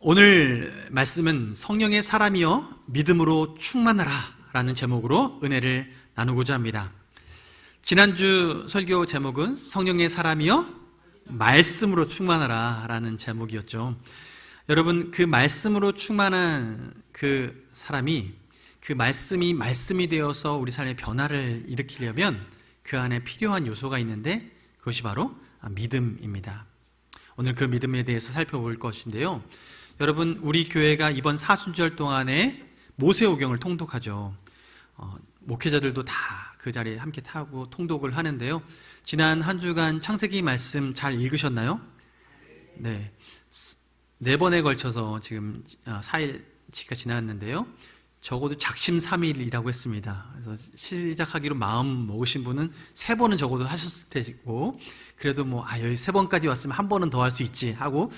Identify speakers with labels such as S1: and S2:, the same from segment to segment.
S1: 오늘 말씀은 성령의 사람이여 믿음으로 충만하라 라는 제목으로 은혜를 나누고자 합니다. 지난주 설교 제목은 성령의 사람이여 말씀으로 충만하라 라는 제목이었죠. 여러분, 그 말씀으로 충만한 그 사람이, 그 말씀이 되어서 우리 삶에 변화를 일으키려면 그 안에 필요한 요소가 있는데 그것이 바로 믿음입니다. 오늘 그 믿음에 대해서 살펴볼 것인데요. 여러분, 우리 교회가 이번 사순절 동안에 모세오경을 통독하죠. 목회자들도 다 그 자리에 함께 타고 통독을 하는데요. 지난 한 주간 창세기 말씀 잘 읽으셨나요? 네. 4번에 걸쳐서 지금 4일치가 지났는데요. 적어도 작심삼일이라고 했습니다. 그래서 시작하기로 마음 먹으신 분은 3번은 적어도 하셨을 테고, 그래도 여기 3번까지 왔으면 한 번은 더 할 수 있지 하고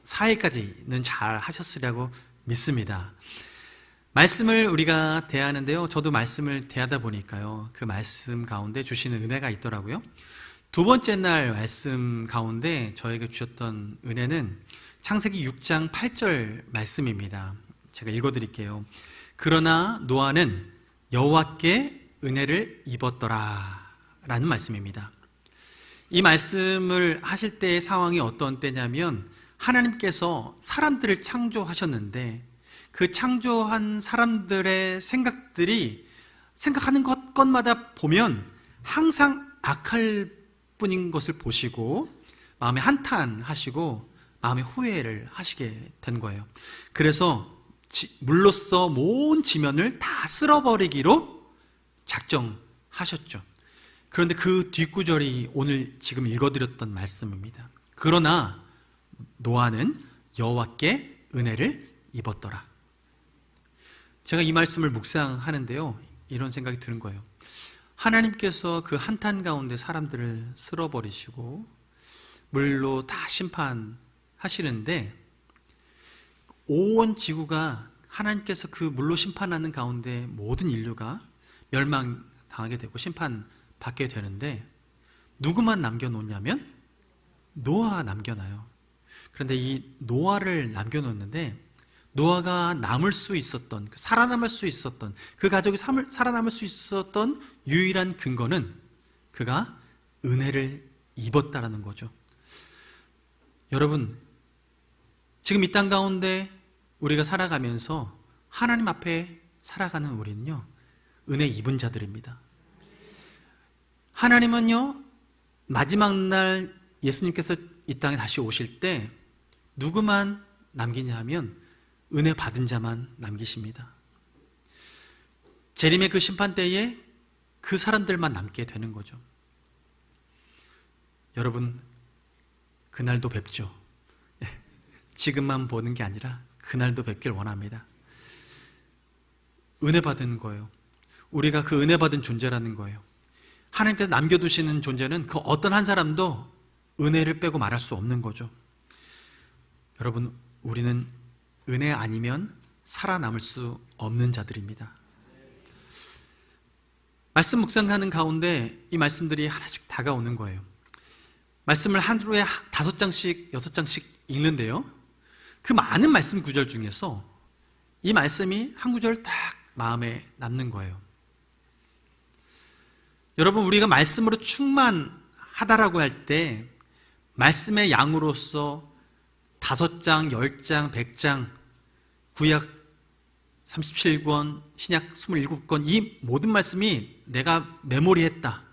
S1: 4일까지는 잘 하셨으리라고 믿습니다. 말씀을 우리가 대하는데요. 저도 말씀을 대하다 보니까요. 그 말씀 가운데 주시는 은혜가 있더라고요. 2번째 날 말씀 가운데 저에게 주셨던 은혜는 창세기 6장 8절 말씀입니다. 제가 읽어드릴게요. 그러나 노아는 여호와께 은혜를 입었더라 라는 말씀입니다. 이 말씀을 하실 때의 상황이 어떤 때냐면, 하나님께서 사람들을 창조하셨는데 그 창조한 사람들의 생각하는 것마다 보면 항상 악할 뿐인 것을 보시고 마음에 한탄하시고 마음에 후회를 하시게 된 거예요. 그래서 물로써 모든 지면을 다 쓸어버리기로 작정하셨죠. 그런데 그 뒷구절이 오늘 지금 읽어드렸던 말씀입니다. 그러나 노아는 여호와께 은혜를 입었더라. 제가 이 말씀을 묵상하는데요, 이런 생각이 드는 거예요. 하나님께서 그 한탄 가운데 사람들을 쓸어버리시고 물로 다 심판하시는데, 온 지구가 하나님께서 그 물로 심판하는 가운데 모든 인류가 멸망당하게 되고 심판받게 되는데, 누구만 남겨놓냐면 노아 남겨놔요. 그런데 이 노아를 남겨놓는데, 노아가 남을 수 있었던, 살아남을 수 있었던, 그 가족이 살아남을 수 있었던 유일한 근거는 그가 은혜를 입었다라는 거죠. 여러분, 지금 이 땅 가운데 우리가 살아가면서 하나님 앞에 살아가는 우리는요, 은혜 입은 자들입니다. 하나님은요, 마지막 날 예수님께서 이 땅에 다시 오실 때 누구만 남기냐 하면 은혜 받은 자만 남기십니다. 재림의 그 심판 때에 그 사람들만 남게 되는 거죠. 여러분, 그날도 뵙죠. 지금만 보는 게 아니라 그날도 뵙길 원합니다. 은혜 받은 거예요. 우리가 그 은혜 받은 존재라는 거예요. 하나님께서 남겨두시는 존재는 그 어떤 한 사람도 은혜를 빼고 말할 수 없는 거죠. 여러분, 우리는 은혜 아니면 살아남을 수 없는 자들입니다. 말씀 묵상하는 가운데 이 말씀들이 하나씩 다가오는 거예요. 말씀을 하루에 5장씩 6장씩 읽는데요, 그 많은 말씀 구절 중에서 이 말씀이 한 구절 딱 마음에 남는 거예요. 여러분, 우리가 말씀으로 충만하다라고 할 때 말씀의 양으로서 5장, 10장, 100장, 구약 37권, 신약 27권, 이 모든 말씀이 내가 메모리했다,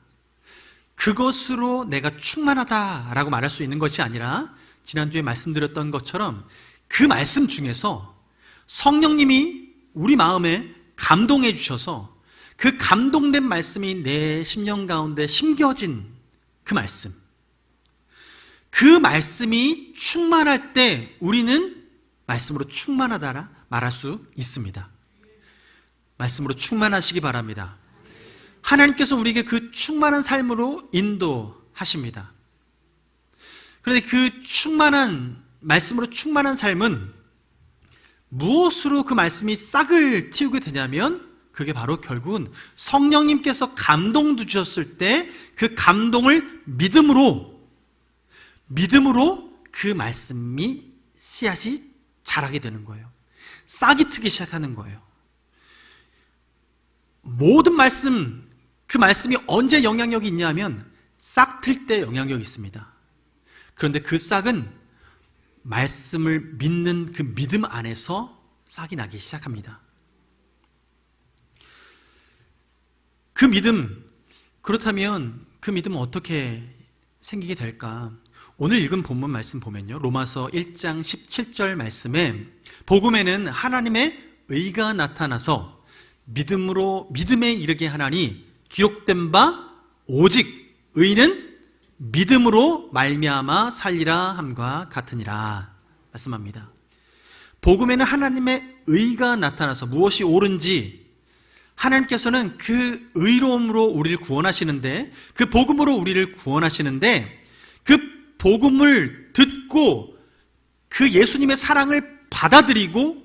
S1: 그것으로 내가 충만하다라고 말할 수 있는 것이 아니라, 지난주에 말씀드렸던 것처럼 그 말씀 중에서 성령님이 우리 마음에 감동해 주셔서 그 감동된 말씀이 내 심령 가운데 심겨진 그 말씀, 그 말씀이 충만할 때 우리는 말씀으로 충만하다라 말할 수 있습니다. 말씀으로 충만하시기 바랍니다. 하나님께서 우리에게 그 충만한 삶으로 인도하십니다. 그런데 그 충만한 말씀으로 충만한 삶은 무엇으로 그 말씀이 싹을 틔우게 되냐면, 그게 바로 결국은 성령님께서 감동 주셨을 때 그 감동을 믿음으로 그 말씀이 씨앗이 자라게 되는 거예요. 싹이 트기 시작하는 거예요. 모든 말씀, 그 말씀이 언제 영향력이 있냐면 싹 틀 때 영향력이 있습니다. 그런데 그 싹은 말씀을 믿는 그 믿음 안에서 싹이 나기 시작합니다. 그 믿음, 그렇다면 그 믿음은 어떻게 생기게 될까? 오늘 읽은 본문 말씀 보면요, 로마서 1장 17절 말씀에 복음에는 하나님의 의가 나타나서 믿음에 이르게 하나니 기록된 바 오직 의는 믿음으로 말미암아 살리라 함과 같으니라 말씀합니다. 복음에는 하나님의 의가 나타나서 무엇이 옳은지 하나님께서는 그 의로움으로 우리를 구원하시는데, 그 복음으로 우리를 구원하시는데, 그 복음을 듣고 그 예수님의 사랑을 받아들이고,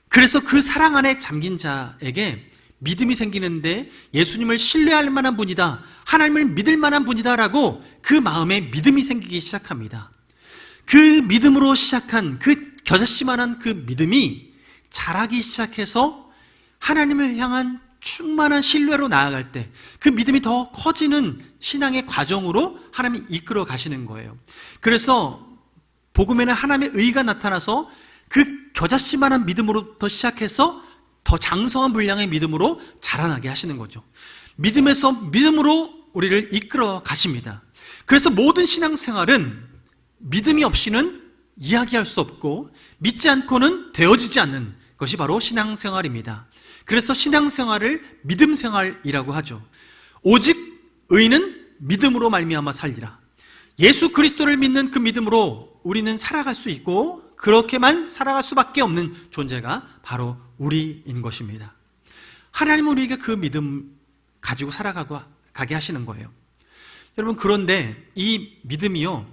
S1: 그래서 그 사랑 안에 잠긴 자에게 믿음이 생기는데 예수님을 신뢰할 만한 분이다, 하나님을 믿을 만한 분이다 라고 그 마음에 믿음이 생기기 시작합니다. 그 믿음으로 시작한 그 겨자씨만한 그 믿음이 자라기 시작해서 하나님을 향한 충만한 신뢰로 나아갈 때 그 믿음이 더 커지는 신앙의 과정으로 하나님이 이끌어 가시는 거예요. 그래서 복음에는 하나님의 의가 나타나서 그 겨자씨만한 믿음으로부터 시작해서 더 장성한 분량의 믿음으로 자라나게 하시는 거죠. 믿음에서 믿음으로 우리를 이끌어 가십니다. 그래서 모든 신앙생활은 믿음이 없이는 이야기할 수 없고 믿지 않고는 되어지지 않는 것이 바로 신앙생활입니다. 그래서 신앙생활을 믿음생활이라고 하죠. 오직 의는 믿음으로 말미암아 살리라. 예수 그리스도를 믿는 그 믿음으로 우리는 살아갈 수 있고 그렇게만 살아갈 수밖에 없는 존재가 바로 우리인 것입니다. 하나님은 우리에게 그 믿음 가지고 살아가게 하시는 거예요. 여러분, 그런데 이 믿음이요,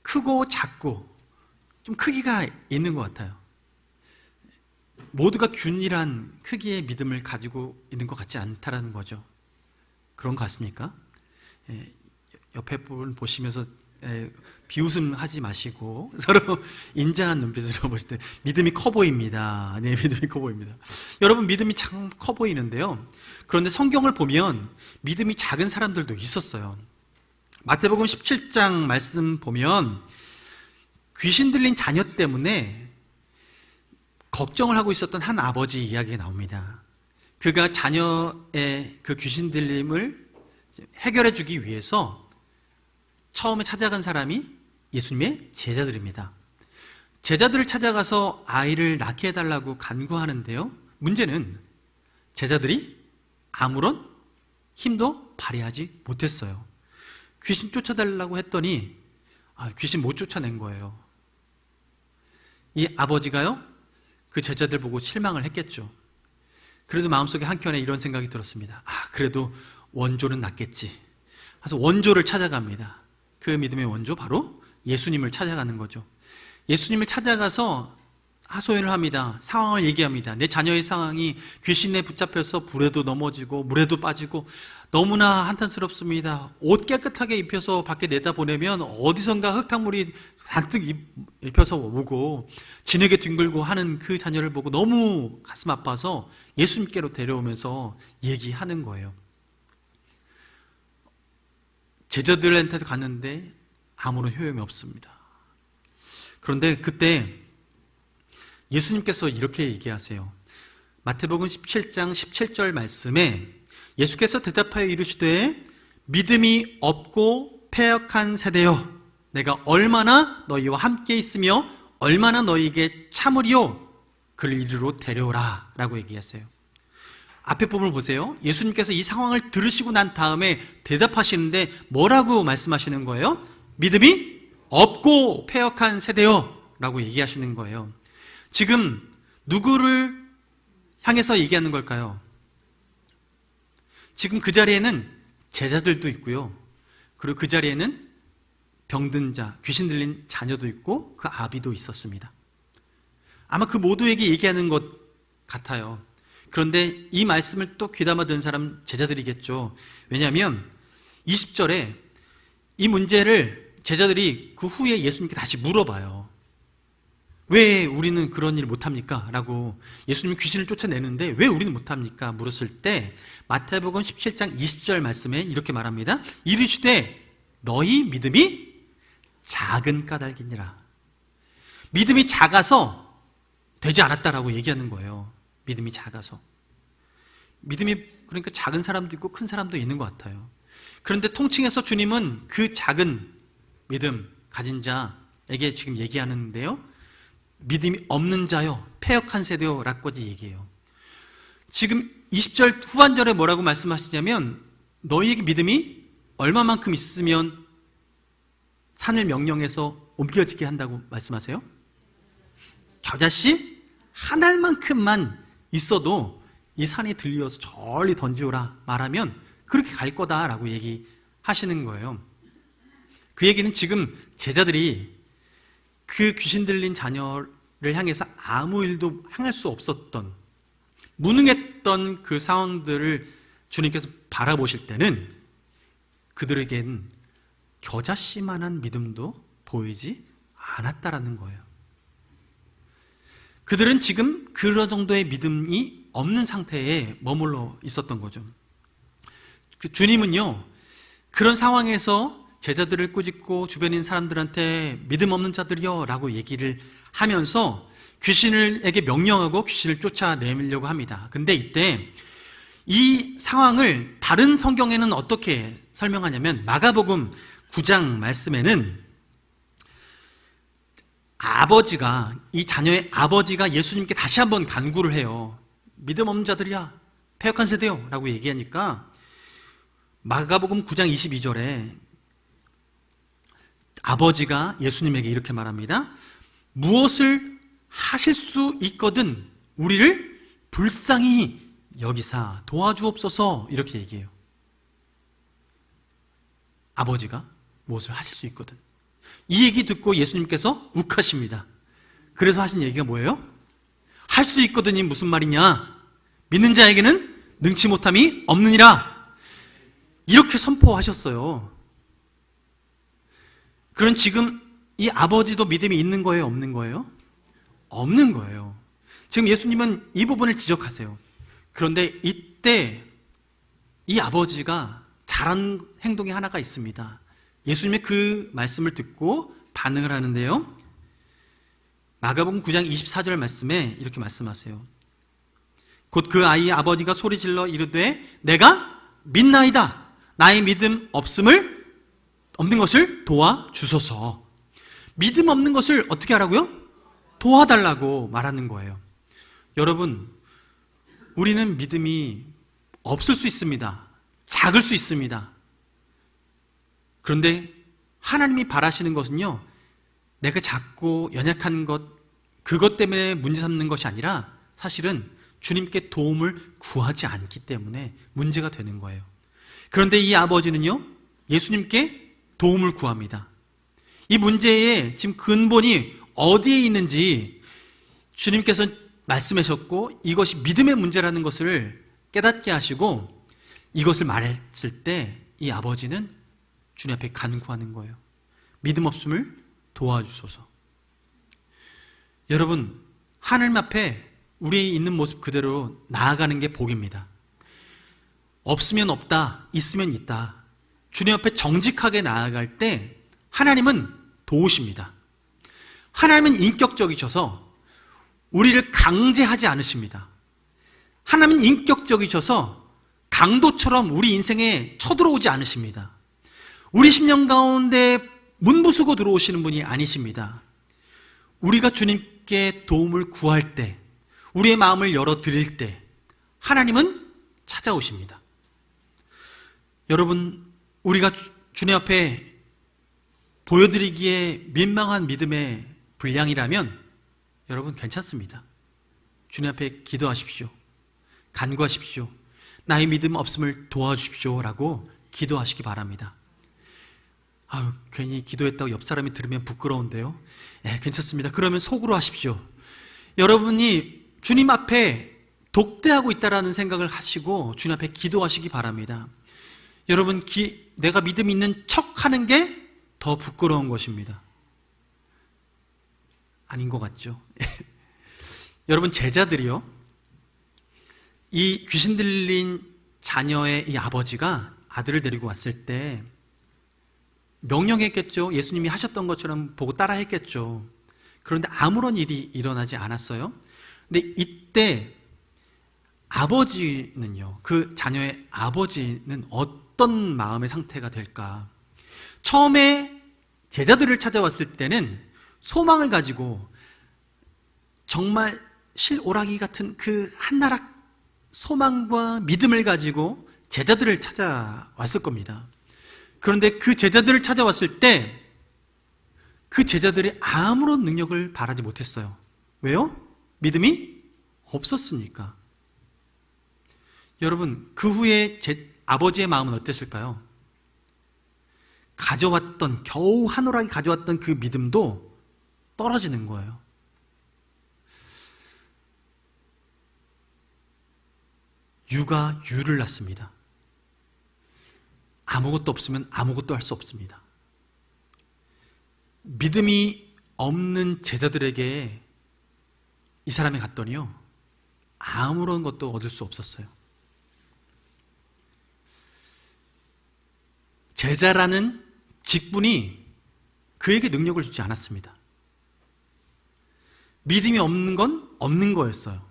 S1: 크고 작고 좀 크기가 있는 것 같아요. 모두가 균일한 크기의 믿음을 가지고 있는 것 같지 않다라는 거죠. 그런 것 같습니까? 옆에 분 보시면서 비웃음 하지 마시고 서로 인자한 눈빛으로 보실 때 믿음이 커 보입니다. 네, 믿음이 커 보입니다. 여러분, 믿음이 참 커 보이는데요, 그런데 성경을 보면 믿음이 작은 사람들도 있었어요. 마태복음 17장 말씀 보면 귀신 들린 자녀 때문에 걱정을 하고 있었던 한 아버지 이야기가 나옵니다. 그가 자녀의 그 귀신 들림을 해결해 주기 위해서 처음에 찾아간 사람이 예수님의 제자들입니다. 제자들을 찾아가서 아이를 낳게 해달라고 간구하는데요, 문제는 제자들이 아무런 힘도 발휘하지 못했어요. 귀신 쫓아달라고 했더니 귀신 못 쫓아낸 거예요. 이 아버지가요, 그 제자들 보고 실망을 했겠죠. 그래도 마음속에 한켠에 이런 생각이 들었습니다. 그래도 원조는 낫겠지. 그래서 원조를 찾아갑니다. 그 믿음의 원조, 바로 예수님을 찾아가는 거죠. 예수님을 찾아가서 하소연을 합니다. 상황을 얘기합니다. 내 자녀의 상황이 귀신에 붙잡혀서 불에도 넘어지고 물에도 빠지고 너무나 한탄스럽습니다. 옷 깨끗하게 입혀서 밖에 내다보내면 어디선가 흙탕물이 잔뜩 입혀서 오고 진흙에 뒹굴고 하는 그 자녀를 보고 너무 가슴 아파서 예수님께로 데려오면서 얘기하는 거예요. 제자들한테도 갔는데 아무런 효용이 없습니다. 그런데 그때 예수님께서 이렇게 얘기하세요. 마태복음 17장 17절 말씀에 예수께서 대답하여 이르시되 믿음이 없고 패역한 세대여, 내가 얼마나 너희와 함께 있으며 얼마나 너희에게 참으리요, 그를 이리로 데려오라 라고 얘기했어요. 앞에 부분을 보세요. 예수님께서 이 상황을 들으시고 난 다음에 대답하시는데 뭐라고 말씀하시는 거예요? 믿음이 없고 패역한 세대여 라고 얘기하시는 거예요. 지금 누구를 향해서 얘기하는 걸까요? 지금 그 자리에는 제자들도 있고요, 그리고 그 자리에는 병든 자, 귀신 들린 자녀도 있고 그 아비도 있었습니다. 아마 그 모두에게 얘기하는 것 같아요. 그런데 이 말씀을 또 귀담아 듣는 사람 제자들이겠죠. 왜냐하면 20절에 이 문제를 제자들이 그 후에 예수님께 다시 물어봐요. 왜 우리는 그런 일 못합니까? 라고 예수님이 귀신을 쫓아내는데 왜 우리는 못합니까? 물었을 때 마태복음 17장 20절 말씀에 이렇게 말합니다. 이르시되 너희 믿음이 작은 까닭이니라. 믿음이 작아서 되지 않았다라고 얘기하는 거예요. 믿음이 작아서. 믿음이 그러니까 작은 사람도 있고 큰 사람도 있는 것 같아요. 그런데 통칭해서 주님은 그 작은 믿음 가진 자에게 지금 얘기하는데요. 믿음이 없는 자요, 패역한 세대요 라고까지 얘기해요. 지금 20절 후반절에 뭐라고 말씀하시냐면 너희에게 믿음이 얼마만큼 있으면 산을 명령해서 옮겨지게 한다고 말씀하세요? 겨자씨 한 알만큼만 있어도 이 산이 들려서 저리 던지오라 말하면 그렇게 갈 거다라고 얘기하시는 거예요. 그 얘기는 지금 제자들이 그 귀신 들린 자녀를 향해서 아무 일도 행할 수 없었던 무능했던 그 상황들을 주님께서 바라보실 때는 그들에겐 겨자씨만한 믿음도 보이지 않았다라는 거예요. 그들은 지금 그런 정도의 믿음이 없는 상태에 머물러 있었던 거죠. 주님은요, 그런 상황에서 제자들을 꾸짖고 주변인 사람들한테 믿음 없는 자들이여 라고 얘기를 하면서 귀신에게 명령하고 귀신을 쫓아내려고 합니다. 근데 이때 이 상황을 다른 성경에는 어떻게 설명하냐면 마가복음 9장 말씀에는 아버지가, 이 자녀의 아버지가 예수님께 다시 한번 간구를 해요. 믿음 없는 자들이야, 패역한 세대요 라고 얘기하니까 마가복음 9장 22절에 아버지가 예수님에게 이렇게 말합니다. 무엇을 하실 수 있거든 우리를 불쌍히 여기사 도와주옵소서 이렇게 얘기해요. 아버지가 무엇을 하실 수 있거든. 이 얘기 듣고 예수님께서 욱하십니다. 그래서 하신 얘기가 뭐예요? 할 수 있거든이 무슨 말이냐? 믿는 자에게는 능치 못함이 없느니라. 이렇게 선포하셨어요. 그럼 지금 이 아버지도 믿음이 있는 거예요? 없는 거예요? 없는 거예요. 지금 예수님은 이 부분을 지적하세요. 그런데 이때 이 아버지가 잘한 행동이 하나가 있습니다. 예수님의 그 말씀을 듣고 반응을 하는데요. 마가복음 9장 24절 말씀에 이렇게 말씀하세요. 곧 그 아이의 아버지가 소리질러 이르되 내가 믿나이다. 나의 믿음 없는 것을 도와주소서. 믿음 없는 것을 어떻게 하라고요? 도와달라고 말하는 거예요. 여러분, 우리는 믿음이 없을 수 있습니다. 작을 수 있습니다. 그런데 하나님이 바라시는 것은요, 내가 작고 연약한 것, 그것 때문에 문제 삼는 것이 아니라 사실은 주님께 도움을 구하지 않기 때문에 문제가 되는 거예요. 그런데 이 아버지는요, 예수님께 도움을 구합니다. 이 문제의 지금 근본이 어디에 있는지 주님께서 말씀하셨고 이것이 믿음의 문제라는 것을 깨닫게 하시고 이것을 말했을 때 이 아버지는 주님 앞에 간구하는 거예요. 믿음 없음을 도와주소서. 여러분, 하나님 앞에 우리 있는 모습 그대로 나아가는 게 복입니다. 없으면 없다, 있으면 있다. 주님 앞에 정직하게 나아갈 때 하나님은 도우십니다. 하나님은 인격적이셔서 우리를 강제하지 않으십니다. 하나님은 인격적이셔서 강도처럼 우리 인생에 쳐들어오지 않으십니다. 우리 심령 가운데 문 부수고 들어오시는 분이 아니십니다. 우리가 주님께 도움을 구할 때, 우리의 마음을 열어드릴 때 하나님은 찾아오십니다. 여러분, 우리가 주님 앞에 보여드리기에 민망한 믿음의 분량이라면 여러분 괜찮습니다. 주님 앞에 기도하십시오. 간구하십시오. 나의 믿음 없음을 도와주십시오 라고 기도하시기 바랍니다. 아유, 괜히 기도했다고 옆 사람이 들으면 부끄러운데요. 괜찮습니다. 그러면 속으로 하십시오. 여러분이 주님 앞에 독대하고 있다라는 생각을 하시고 주님 앞에 기도하시기 바랍니다. 여러분, 내가 믿음 있는 척 하는 게 더 부끄러운 것입니다. 아닌 것 같죠? 여러분, 제자들이요, 이 귀신 들린 자녀의 이 아버지가 아들을 데리고 왔을 때 명령했겠죠. 예수님이 하셨던 것처럼 보고 따라 했겠죠. 그런데 아무런 일이 일어나지 않았어요. 근데 이때 아버지는요, 그 자녀의 아버지는 어떤 마음의 상태가 될까? 처음에 제자들을 찾아왔을 때는 소망을 가지고 정말 실오라기 같은 그 한나락 소망과 믿음을 가지고 제자들을 찾아왔을 겁니다. 그런데 그 제자들을 찾아왔을 때 그 제자들이 아무런 능력을 바라지 못했어요. 왜요? 믿음이 없었으니까. 여러분, 그 후에 제 아버지의 마음은 어땠을까요? 겨우 한오락이 가져왔던 그 믿음도 떨어지는 거예요. 유가 유를 낳습니다. 아무것도 없으면 아무것도 할 수 없습니다. 믿음이 없는 제자들에게 이 사람이 갔더니요, 아무런 것도 얻을 수 없었어요. 제자라는 직분이 그에게 능력을 주지 않았습니다. 믿음이 없는 건 없는 거였어요.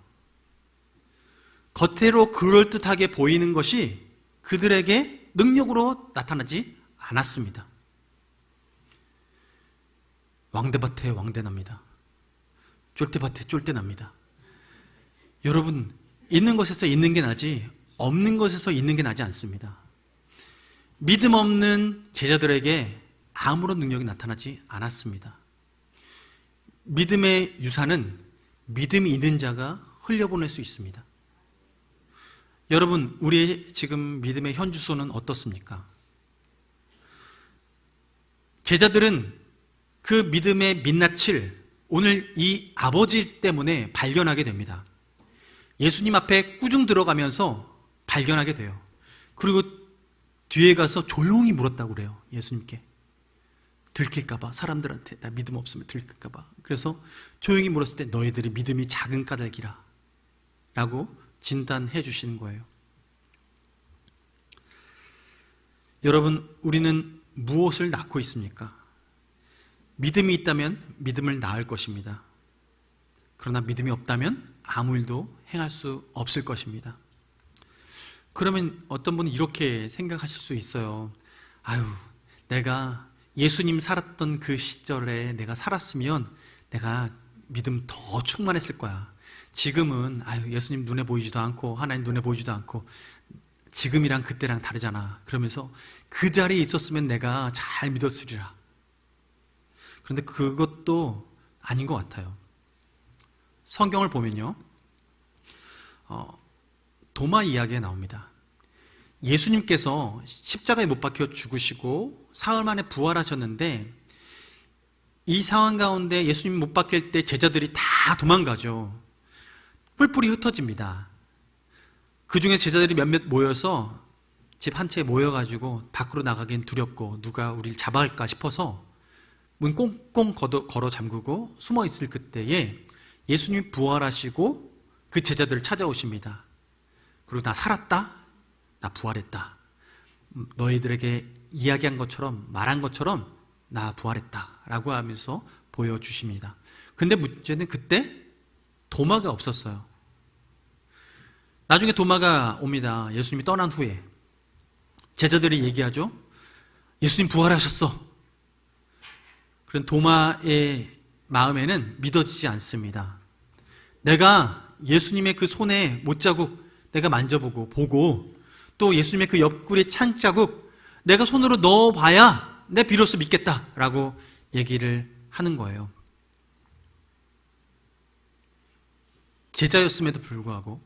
S1: 겉으로 그럴듯하게 보이는 것이 그들에게 능력으로 나타나지 않았습니다. 왕대밭에 왕대납니다. 쫄대밭에 쫄대납니다. 여러분, 있는 것에서 있는 게 나지 없는 것에서 있는 게 나지 않습니다. 믿음 없는 제자들에게 아무런 능력이 나타나지 않았습니다. 믿음의 유산은 믿음이 있는 자가 흘려보낼 수 있습니다. 여러분, 우리의 지금 믿음의 현주소는 어떻습니까? 제자들은 그 믿음의 민낯을 오늘 이 아버지 때문에 발견하게 됩니다. 예수님 앞에 꾸중 들어가면서 발견하게 돼요. 그리고 뒤에 가서 조용히 물었다고 그래요. 예수님께. 들킬까봐, 사람들한테 나 믿음 없으면 들킬까봐. 그래서 조용히 물었을 때 너희들의 믿음이 작은 까닭이라 라고 진단해 주시는 거예요. 여러분, 우리는 무엇을 낳고 있습니까? 믿음이 있다면 믿음을 낳을 것입니다. 그러나 믿음이 없다면 아무 일도 행할 수 없을 것입니다. 그러면 어떤 분은 이렇게 생각하실 수 있어요. 아유, 내가 예수님 살았던 그 시절에 내가 살았으면 내가 믿음 더 충만했을 거야. 지금은 예수님 눈에 보이지도 않고 하나님 눈에 보이지도 않고 지금이랑 그때랑 다르잖아. 그러면서 그 자리에 있었으면 내가 잘 믿었으리라. 그런데 그것도 아닌 것 같아요. 성경을 보면요, 도마 이야기가 나옵니다. 예수님께서 십자가에 못 박혀 죽으시고 사흘 만에 부활하셨는데 이 상황 가운데 예수님 못 박힐 때 제자들이 다 도망가죠. 뿔뿔이 흩어집니다. 그 중에 제자들이 몇몇 모여서 집 한 채에 모여가지고 밖으로 나가긴 두렵고 누가 우리를 잡아갈까 싶어서 문 꽁꽁 걸어 잠그고 숨어 있을 그때에 예수님이 부활하시고 그 제자들을 찾아오십니다. 그리고 나 살았다, 나 부활했다, 너희들에게 이야기한 것처럼 말한 것처럼 나 부활했다 라고 하면서 보여주십니다. 근데 문제는 그때 도마가 없었어요. 나중에 도마가 옵니다. 예수님이 떠난 후에 제자들이 얘기하죠. 예수님 부활하셨어. 그런 도마의 마음에는 믿어지지 않습니다. 내가 예수님의 그 손에 못자국 내가 만져보고 보고 또 예수님의 그 옆구리에 찬자국 내가 손으로 넣어봐야 내 비로소 믿겠다라고 얘기를 하는 거예요. 제자였음에도 불구하고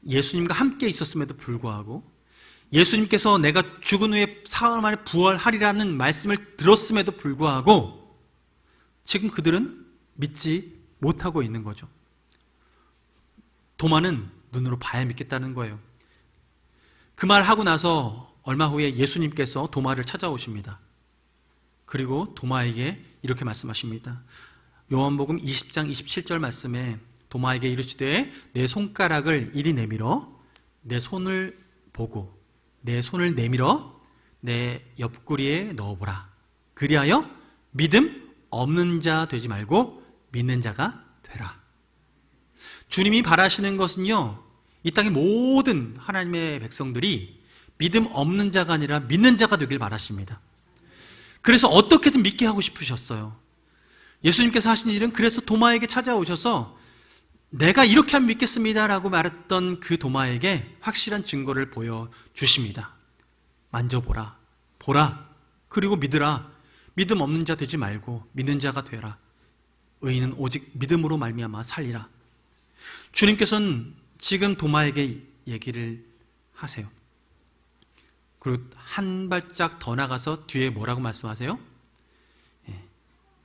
S1: 예수님과 함께 있었음에도 불구하고 예수님께서 내가 죽은 후에 사흘 만에 부활하리라는 말씀을 들었음에도 불구하고 지금 그들은 믿지 못하고 있는 거죠. 도마는 눈으로 봐야 믿겠다는 거예요. 그 말 하고 나서 얼마 후에 예수님께서 도마를 찾아오십니다. 그리고 도마에게 이렇게 말씀하십니다. 요한복음 20장 27절 말씀에 도마에게 이르시되 내 손가락을 이리 내밀어 내 손을 보고 내 손을 내밀어 내 옆구리에 넣어보라. 그리하여 믿음 없는 자 되지 말고 믿는 자가 되라. 주님이 바라시는 것은요, 이 땅의 모든 하나님의 백성들이 믿음 없는 자가 아니라 믿는 자가 되길 바라십니다. 그래서 어떻게든 믿게 하고 싶으셨어요. 예수님께서 하신 일은 그래서 도마에게 찾아오셔서 내가 이렇게 하면 믿겠습니다 라고 말했던 그 도마에게 확실한 증거를 보여주십니다. 만져보라, 보라, 그리고 믿으라. 믿음 없는 자 되지 말고 믿는 자가 되라. 의인은 오직 믿음으로 말미암아 살리라. 주님께서는 지금 도마에게 얘기를 하세요. 그리고 한 발짝 더 나가서 뒤에 뭐라고 말씀하세요?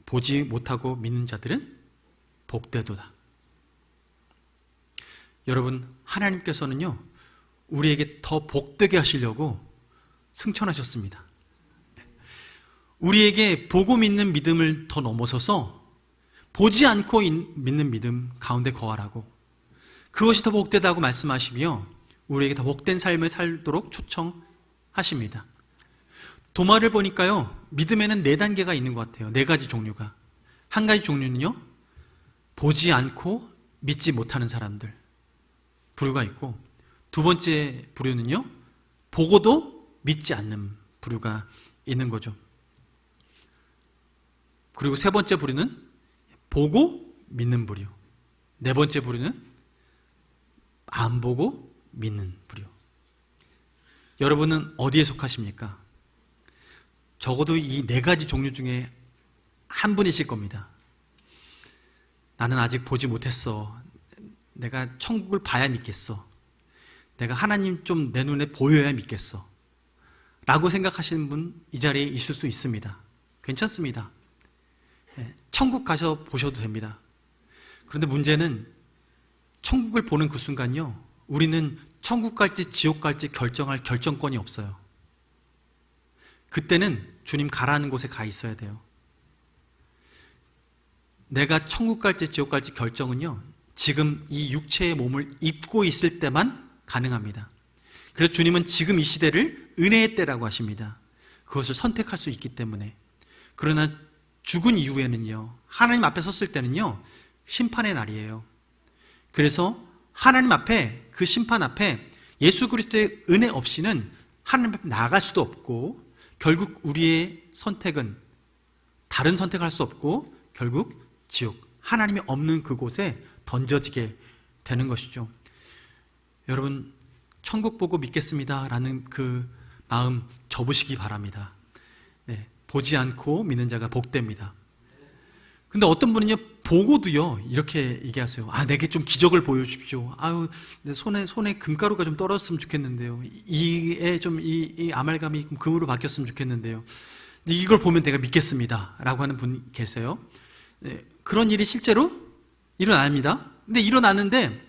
S1: 보지 못하고 믿는 자들은 복되도다. 여러분, 하나님께서는요, 우리에게 더 복되게 하시려고 승천하셨습니다. 우리에게 보고 믿는 믿음을 더 넘어서서 보지 않고 믿는 믿음 가운데 거하라고, 그것이 더 복되다고 말씀하시며 우리에게 더 복된 삶을 살도록 초청하십니다. 도마를 보니까요, 믿음에는 4단계가 있는 것 같아요. 4가지 종류가. 한 가지 종류는요, 보지 않고 믿지 못하는 사람들 부류가 있고, 두 번째 부류는요, 보고도 믿지 않는 부류가 있는 거죠. 그리고 세 번째 부류는 보고 믿는 부류, 네 번째 부류는 안 보고 믿는 부류. 여러분은 어디에 속하십니까? 적어도 이 4가지 종류 중에 한 분이실 겁니다. 나는 아직 보지 못했어. 내가 천국을 봐야 믿겠어. 내가 하나님 좀 내 눈에 보여야 믿겠어. 라고 생각하시는 분 이 자리에 있을 수 있습니다. 괜찮습니다. 천국 가서 보셔도 됩니다. 그런데 문제는 천국을 보는 그 순간요, 우리는 천국 갈지 지옥 갈지 결정할 결정권이 없어요. 그때는 주님 가라는 곳에 가 있어야 돼요. 내가 천국 갈지 지옥 갈지 결정은요, 지금 이 육체의 몸을 입고 있을 때만 가능합니다. 그래서 주님은 지금 이 시대를 은혜의 때라고 하십니다. 그것을 선택할 수 있기 때문에. 그러나 죽은 이후에는요, 하나님 앞에 섰을 때는요, 심판의 날이에요. 그래서 하나님 앞에, 그 심판 앞에 예수 그리스도의 은혜 없이는 하나님 앞에 나아갈 수도 없고, 결국 우리의 선택은 다른 선택을 할 수 없고 결국 지옥, 하나님이 없는 그곳에 던져지게 되는 것이죠. 여러분, 천국 보고 믿겠습니다 라는 그 마음 접으시기 바랍니다. 네, 보지 않고 믿는 자가 복됩니다. 근데 어떤 분은요, 보고도요, 이렇게 얘기하세요. 아, 내게 좀 기적을 보여주십시오. 아유, 내 손에 금가루가 좀 떨어졌으면 좋겠는데요. 이 아말감이 금으로 바뀌었으면 좋겠는데요. 이걸 보면 내가 믿겠습니다 라고 하는 분 계세요. 네, 그런 일이 실제로 일어납니다. 근데 일어나는데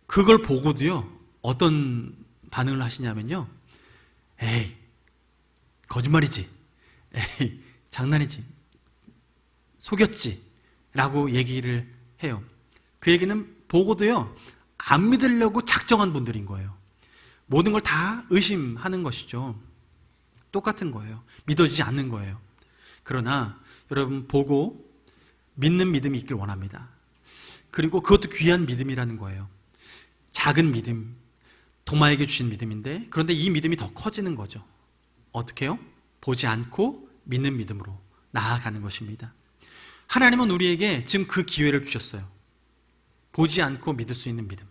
S1: 그걸 보고도요, 어떤 반응을 하시냐면요, 에이, 거짓말이지. 에이, 장난이지. 속였지. 라고 얘기를 해요. 그 얘기는 보고도요, 안 믿으려고 작정한 분들인 거예요. 모든 걸 다 의심하는 것이죠. 똑같은 거예요. 믿어지지 않는 거예요. 그러나 여러분, 보고 믿는 믿음이 있길 원합니다. 그리고 그것도 귀한 믿음이라는 거예요. 작은 믿음, 도마에게 주신 믿음인데, 그런데 이 믿음이 더 커지는 거죠. 어떻게 해요? 보지 않고 믿는 믿음으로 나아가는 것입니다. 하나님은 우리에게 지금 그 기회를 주셨어요. 보지 않고 믿을 수 있는 믿음.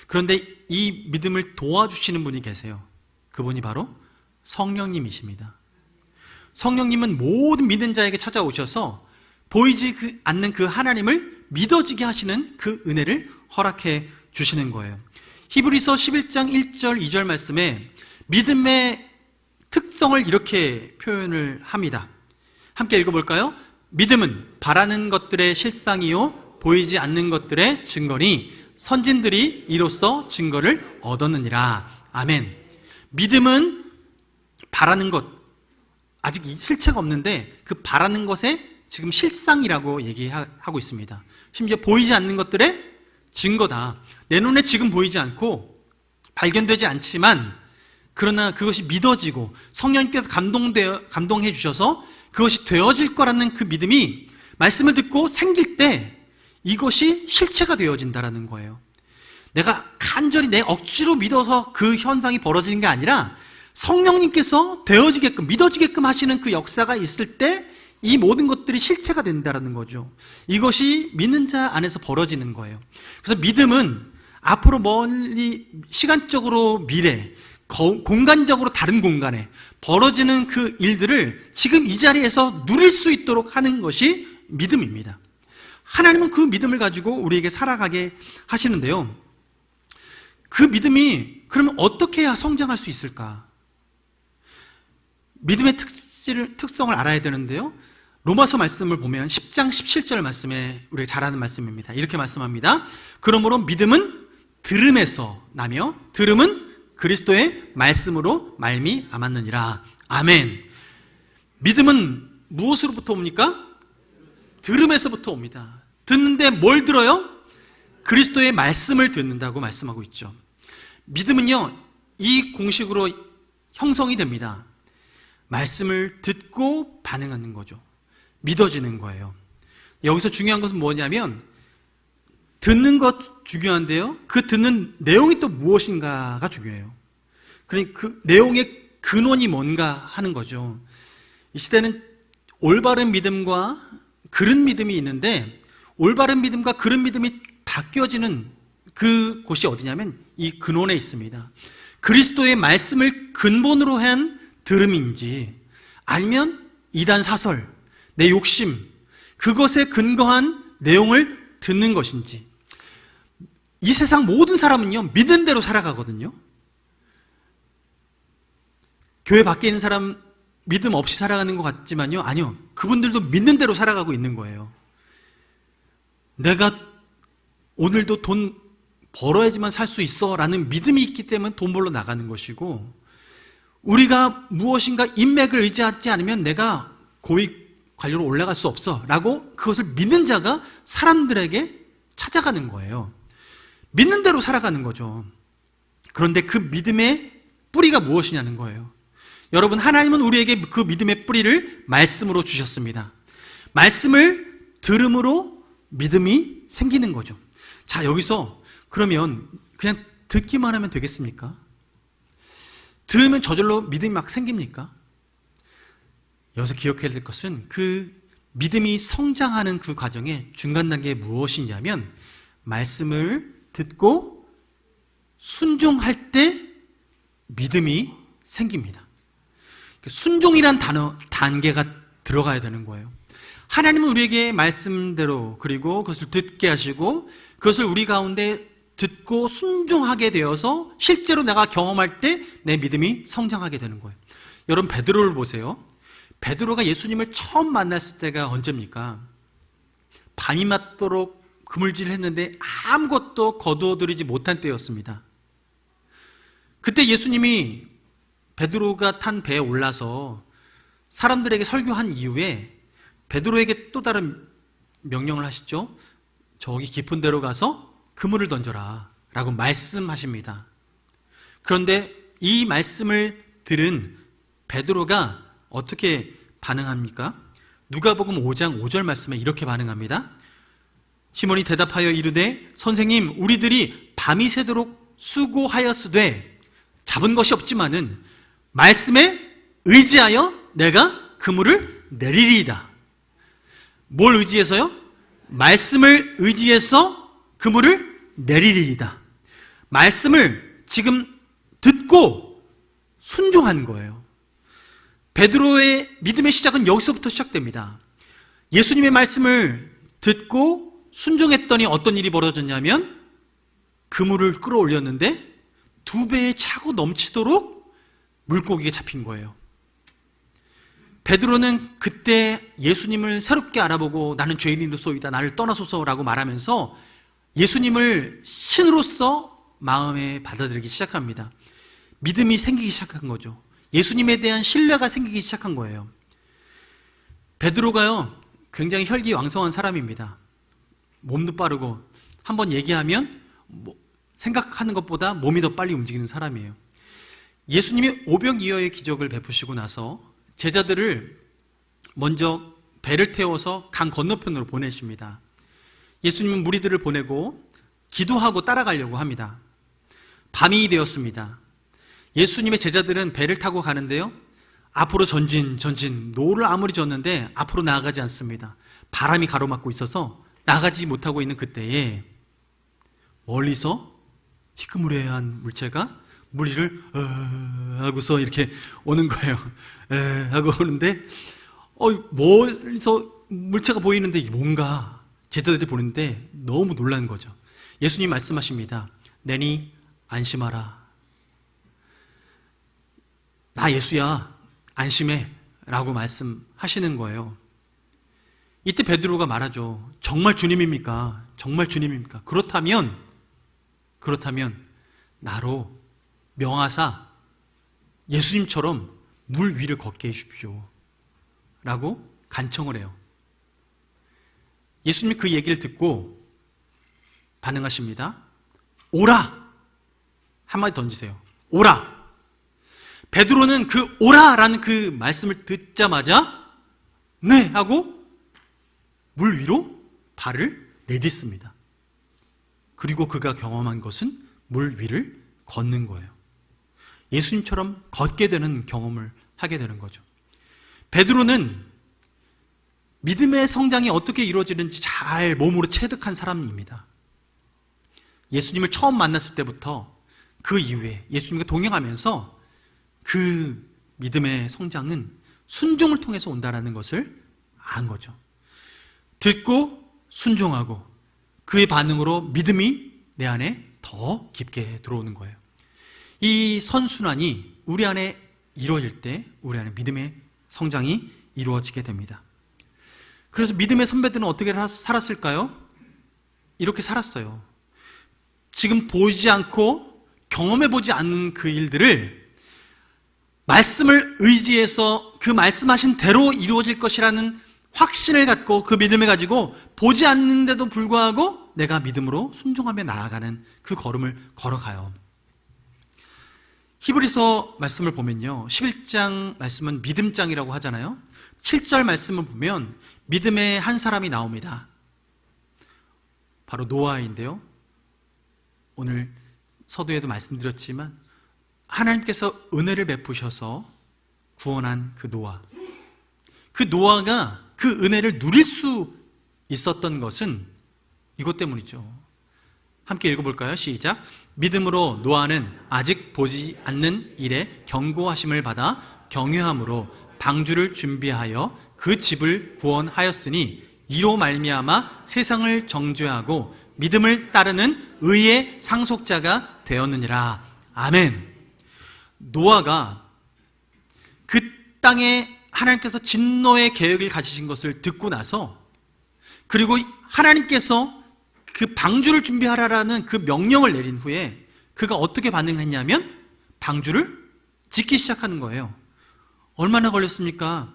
S1: 그런데 이 믿음을 도와주시는 분이 계세요. 그분이 바로 성령님이십니다. 성령님은 모든 믿는 자에게 찾아오셔서 보이지 않는 그 하나님을 믿어지게 하시는 그 은혜를 허락해 주시는 거예요. 히브리서 11장 1절 2절 말씀에 믿음의 특성을 이렇게 표현을 합니다. 함께 읽어볼까요? 믿음은 바라는 것들의 실상이요 보이지 않는 것들의 증거니 선진들이 이로써 증거를 얻었느니라. 아멘. 믿음은 바라는 것, 아직 실체가 없는데 그 바라는 것의 지금 실상이라고 얘기하고 있습니다. 심지어 보이지 않는 것들의 증거다. 내 눈에 지금 보이지 않고 발견되지 않지만 그러나 그것이 믿어지고 성령님께서 감동해 주셔서 그것이 되어질 거라는 그 믿음이 말씀을 듣고 생길 때 이것이 실체가 되어진다라는 거예요. 내가 간절히 내 억지로 믿어서 그 현상이 벌어지는 게 아니라 성령님께서 되어지게끔 믿어지게끔 하시는 그 역사가 있을 때 이 모든 것들이 실체가 된다라는 거죠. 이것이 믿는 자 안에서 벌어지는 거예요. 그래서 믿음은 앞으로 멀리 시간적으로 미래, 공간적으로 다른 공간에 벌어지는 그 일들을 지금 이 자리에서 누릴 수 있도록 하는 것이 믿음입니다. 하나님은 그 믿음을 가지고 우리에게 살아가게 하시는데요. 그 믿음이 그러면 어떻게 해야 성장할 수 있을까? 믿음의 특성을 알아야 되는데요. 로마서 말씀을 보면 10장 17절 말씀에 우리가 잘 아는 말씀입니다. 이렇게 말씀합니다. 그러므로 믿음은 들음에서 나며 들음은 그리스도의 말씀으로 말미암았느니라. 아멘. 믿음은 무엇으로부터 옵니까? 들음에서부터 옵니다. 듣는데 뭘 들어요? 그리스도의 말씀을 듣는다고 말씀하고 있죠. 믿음은요, 이 공식으로 형성이 됩니다. 말씀을 듣고 반응하는 거죠. 믿어지는 거예요. 여기서 중요한 것은 뭐냐면 듣는 것 중요한데요, 그 듣는 내용이 또 무엇인가가 중요해요. 그러니까 그 내용의 근원이 뭔가 하는 거죠. 이 시대는 올바른 믿음과 그른 믿음이 있는데 올바른 믿음과 그른 믿음이 바뀌어지는 그 곳이 어디냐면 이 근원에 있습니다. 그리스도의 말씀을 근본으로 한 들음인지 아니면 이단 사설, 내 욕심, 그것에 근거한 내용을 듣는 것인지. 이 세상 모든 사람은요, 믿는 대로 살아가거든요. 교회 밖에 있는 사람 믿음 없이 살아가는 것 같지만요, 아니요, 그분들도 믿는 대로 살아가고 있는 거예요. 내가 오늘도 돈 벌어야지만 살 수 있어 라는 믿음이 있기 때문에 돈 벌러 나가는 것이고, 우리가 무엇인가 인맥을 의지하지 않으면 내가 고위 관료로 올라갈 수 없어 라고 그것을 믿는 자가 사람들에게 찾아가는 거예요. 믿는 대로 살아가는 거죠. 그런데 그 믿음의 뿌리가 무엇이냐는 거예요. 여러분, 하나님은 우리에게 그 믿음의 뿌리를 말씀으로 주셨습니다. 말씀을 들음으로 믿음이 생기는 거죠. 자, 여기서 그러면 그냥 듣기만 하면 되겠습니까? 들으면 저절로 믿음이 막 생깁니까? 여기서 기억해야 될 것은 그 믿음이 성장하는 그 과정의 중간 단계에 무엇이냐면 말씀을 듣고 순종할 때 믿음이 생깁니다. 순종이란 단계가 들어가야 되는 거예요. 하나님은 우리에게 말씀대로 그리고 그것을 듣게 하시고 그것을 우리 가운데 듣고 순종하게 되어서 실제로 내가 경험할 때 내 믿음이 성장하게 되는 거예요. 여러분, 베드로를 보세요. 베드로가 예수님을 처음 만났을 때가 언제입니까? 밤이 맞도록 그물질을 했는데 아무것도 거두어들이지 못한 때였습니다. 그때 예수님이 베드로가 탄 배에 올라서 사람들에게 설교한 이후에 베드로에게 또 다른 명령을 하시죠. 저기 깊은 데로 가서 그물을 던져라 라고 말씀하십니다. 그런데 이 말씀을 들은 베드로가 어떻게 반응합니까? 누가복음 5장 5절 말씀에 이렇게 반응합니다. 시몬이 대답하여 이르되 선생님, 우리들이 밤이 새도록 수고하였으되 잡은 것이 없지만은 말씀에 의지하여 내가 그물을 내리리이다. 뭘 의지해서요? 말씀을 의지해서 그물을 내리리이다. 말씀을 지금 듣고 순종한 거예요. 베드로의 믿음의 시작은 여기서부터 시작됩니다. 예수님의 말씀을 듣고 순종했더니 어떤 일이 벌어졌냐면 그물을 끌어올렸는데 2배에 차고 넘치도록 물고기가 잡힌 거예요. 베드로는 그때 예수님을 새롭게 알아보고 나는 죄인이로소이다, 나를 떠나소서라고 말하면서 예수님을 신으로서 마음에 받아들이기 시작합니다. 믿음이 생기기 시작한 거죠. 예수님에 대한 신뢰가 생기기 시작한 거예요. 베드로가요, 굉장히 혈기왕성한 사람입니다. 몸도 빠르고 한번 얘기하면 생각하는 것보다 몸이 더 빨리 움직이는 사람이에요. 예수님이 오병이어의 기적을 베푸시고 나서 제자들을 먼저 배를 태워서 강 건너편으로 보내십니다. 예수님은 무리들을 보내고 기도하고 따라가려고 합니다. 밤이 되었습니다. 예수님의 제자들은 배를 타고 가는데요, 앞으로 전진 노를 아무리 졌는데 앞으로 나아가지 않습니다. 바람이 가로막고 있어서 나가지 못하고 있는 그때에 멀리서 희끄무레한 물체가 물 위를 하고서 이렇게 오는 거예요. 하고 오는데 멀리서 물체가 보이는데 이게 뭔가 제자들이 보는데 너무 놀란 거죠. 예수님 말씀하십니다. 내니 안심하라. 나 예수야, 안심해 라고 말씀하시는 거예요. 이때 베드로가 말하죠. 정말 주님입니까? 정말 주님입니까? 그렇다면 나로 명하사 예수님처럼 물 위를 걷게 해주십시오 라고 간청을 해요. 예수님이 그 얘기를 듣고 반응하십니다. 오라! 한마디 던지세요. 오라! 베드로는 그 오라라는 그 말씀을 듣자마자 네! 하고 물 위로 발을 내딛습니다. 그리고 그가 경험한 것은 물 위를 걷는 거예요. 예수님처럼 걷게 되는 경험을 하게 되는 거죠. 베드로는 믿음의 성장이 어떻게 이루어지는지 잘 몸으로 체득한 사람입니다. 예수님을 처음 만났을 때부터 그 이후에 예수님과 동행하면서 그 믿음의 성장은 순종을 통해서 온다는 것을 안 거죠. 듣고 순종하고 그의 반응으로 믿음이 내 안에 더 깊게 들어오는 거예요. 이 선순환이 우리 안에 이루어질 때 우리 안에 믿음의 성장이 이루어지게 됩니다. 그래서 믿음의 선배들은 어떻게 살았을까요? 이렇게 살았어요. 지금 보이지 않고 경험해보지 않는 그 일들을 말씀을 의지해서 그 말씀하신 대로 이루어질 것이라는 확신을 갖고 그 믿음을 가지고 보지 않는데도 불구하고 내가 믿음으로 순종하며 나아가는 그 걸음을 걸어가요. 히브리서 말씀을 보면요, 11장 말씀은 믿음장이라고 하잖아요. 7절 말씀을 보면 믿음의 한 사람이 나옵니다. 바로 노아인데요, 오늘 서두에도 말씀드렸지만 하나님께서 은혜를 베푸셔서 구원한 그 노아, 그 노아가 그 은혜를 누릴 수 있었던 것은 이것 때문이죠. 함께 읽어볼까요? 시작. 믿음으로 노아는 아직 보지 않는 일에 경고하심을 받아 경외함으로 방주를 준비하여 그 집을 구원하였으니 이로 말미암아 세상을 정죄하고 믿음을 따르는 의의 상속자가 되었느니라. 아멘. 노아가 그 땅에 하나님께서 진노의 계획을 가지신 것을 듣고 나서, 그리고 하나님께서 그 방주를 준비하라라는 그 명령을 내린 후에 그가 어떻게 반응했냐면 방주를 짓기 시작하는 거예요. 얼마나 걸렸습니까?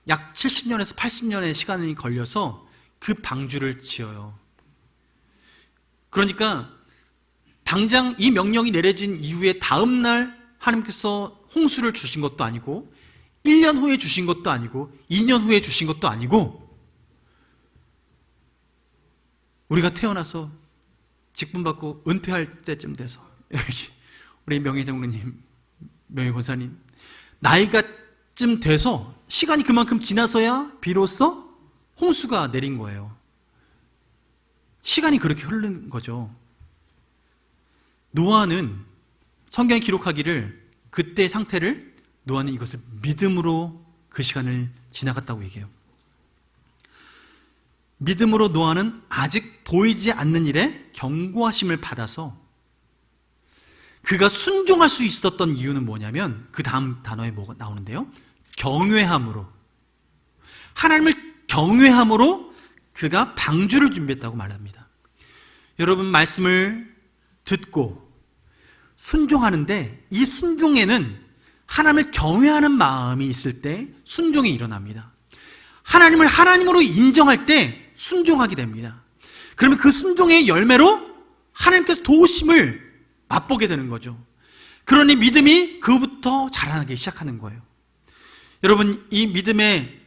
S1: 약 70년에서 80년의 시간이 걸려서 그 방주를 지어요. 그러니까 당장 이 명령이 내려진 이후에 다음 날 하나님께서 홍수를 주신 것도 아니고 1년 후에 주신 것도 아니고 2년 후에 주신 것도 아니고 우리가 태어나서 직분받고 은퇴할 때쯤 돼서 여기 우리 명예장로님, 명예권사님 나이가 쯤 돼서 시간이 그만큼 지나서야 비로소 홍수가 내린 거예요. 시간이 그렇게 흐르는 거죠. 노아는 성경이 기록하기를 그때 상태를 노아는 이것을 믿음으로 그 시간을 지나갔다고 얘기해요. 믿음으로 노아는 아직 보이지 않는 일에 경고하심을 받아서 그가 순종할 수 있었던 이유는 뭐냐면 그 다음 단어에 뭐가 나오는데요, 경외함으로, 하나님을 경외함으로 그가 방주를 준비했다고 말합니다. 여러분, 말씀을 듣고 순종하는데 이 순종에는 하나님을 경외하는 마음이 있을 때 순종이 일어납니다. 하나님을 하나님으로 인정할 때 순종하게 됩니다. 그러면 그 순종의 열매로 하나님께서 도우심을 맛보게 되는 거죠. 그러니 믿음이 그부터 자라나기 시작하는 거예요. 여러분, 이 믿음의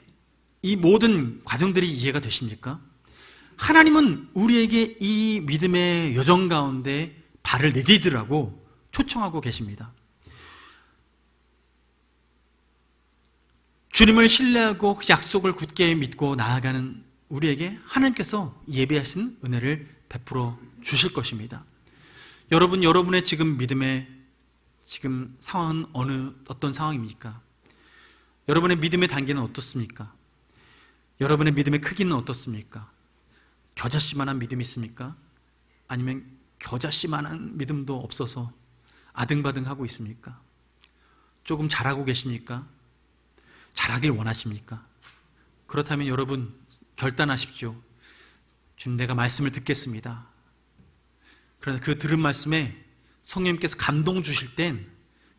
S1: 이 모든 과정들이 이해가 되십니까? 하나님은 우리에게 이 믿음의 여정 가운데 발을 내디디라고 초청하고 계십니다. 주님을 신뢰하고 그 약속을 굳게 믿고 나아가는 우리에게 하나님께서 예비하신 은혜를 베풀어 주실 것입니다. 여러분, 여러분의 지금 믿음의 지금 상황은 어떤 상황입니까? 여러분의 믿음의 단계는 어떻습니까? 여러분의 믿음의 크기는 어떻습니까? 겨자씨만한 믿음이 있습니까? 아니면 겨자씨만한 믿음도 없어서 아등바등하고 있습니까? 조금 잘하고 계십니까? 잘하길 원하십니까? 그렇다면 여러분 결단하십시오. 주님, 내가 말씀을 듣겠습니다. 그러나 그 들은 말씀에 성령님께서 감동 주실 땐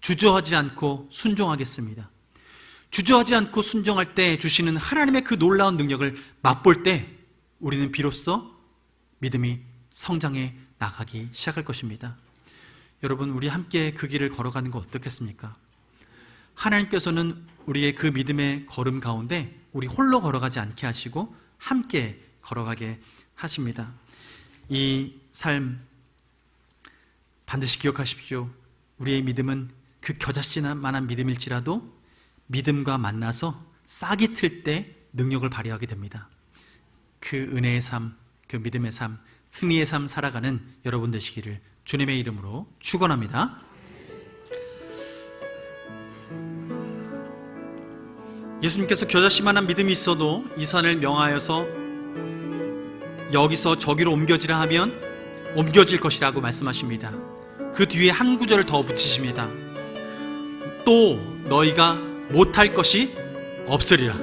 S1: 주저하지 않고 순종하겠습니다. 주저하지 않고 순종할 때 주시는 하나님의 그 놀라운 능력을 맛볼 때 우리는 비로소 믿음이 성장해 나가기 시작할 것입니다. 여러분, 우리 함께 그 길을 걸어가는 거 어떻겠습니까? 하나님께서는 우리의 그 믿음의 걸음 가운데 우리 홀로 걸어가지 않게 하시고 함께 걸어가게 하십니다. 이 삶 반드시 기억하십시오. 우리의 믿음은 그 겨자씨만한 믿음일지라도 믿음과 만나서 싹이 틀 때 능력을 발휘하게 됩니다. 그 은혜의 삶, 그 믿음의 삶, 승리의 삶 살아가는 여러분 되시기를 주님의 이름으로 축원합니다. 예수님께서 겨자씨만한 믿음이 있어도 이 산을 명하여서 여기서 저기로 옮겨지라 하면 옮겨질 것이라고 말씀하십니다. 그 뒤에 한 구절을 더 붙이십니다. 또 너희가 못할 것이 없으리라.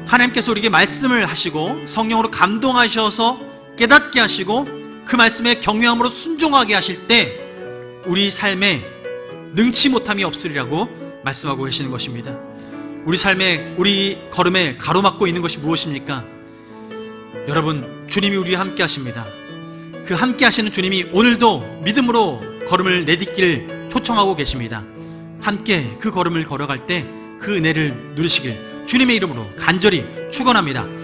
S1: 하나님께서 우리에게 말씀을 하시고 성령으로 감동하셔서 깨닫게 하시고 그 말씀에 경외함으로 순종하게 하실 때 우리 삶에 능치 못함이 없으리라고 말씀하고 계시는 것입니다. 우리 삶에, 우리 걸음에 가로막고 있는 것이 무엇입니까? 여러분, 주님이 우리와 함께 하십니다. 그 함께 하시는 주님이 오늘도 믿음으로 걸음을 내딛길 초청하고 계십니다. 함께 그 걸음을 걸어갈 때 그 은혜를 누리시길 주님의 이름으로 간절히 축원합니다.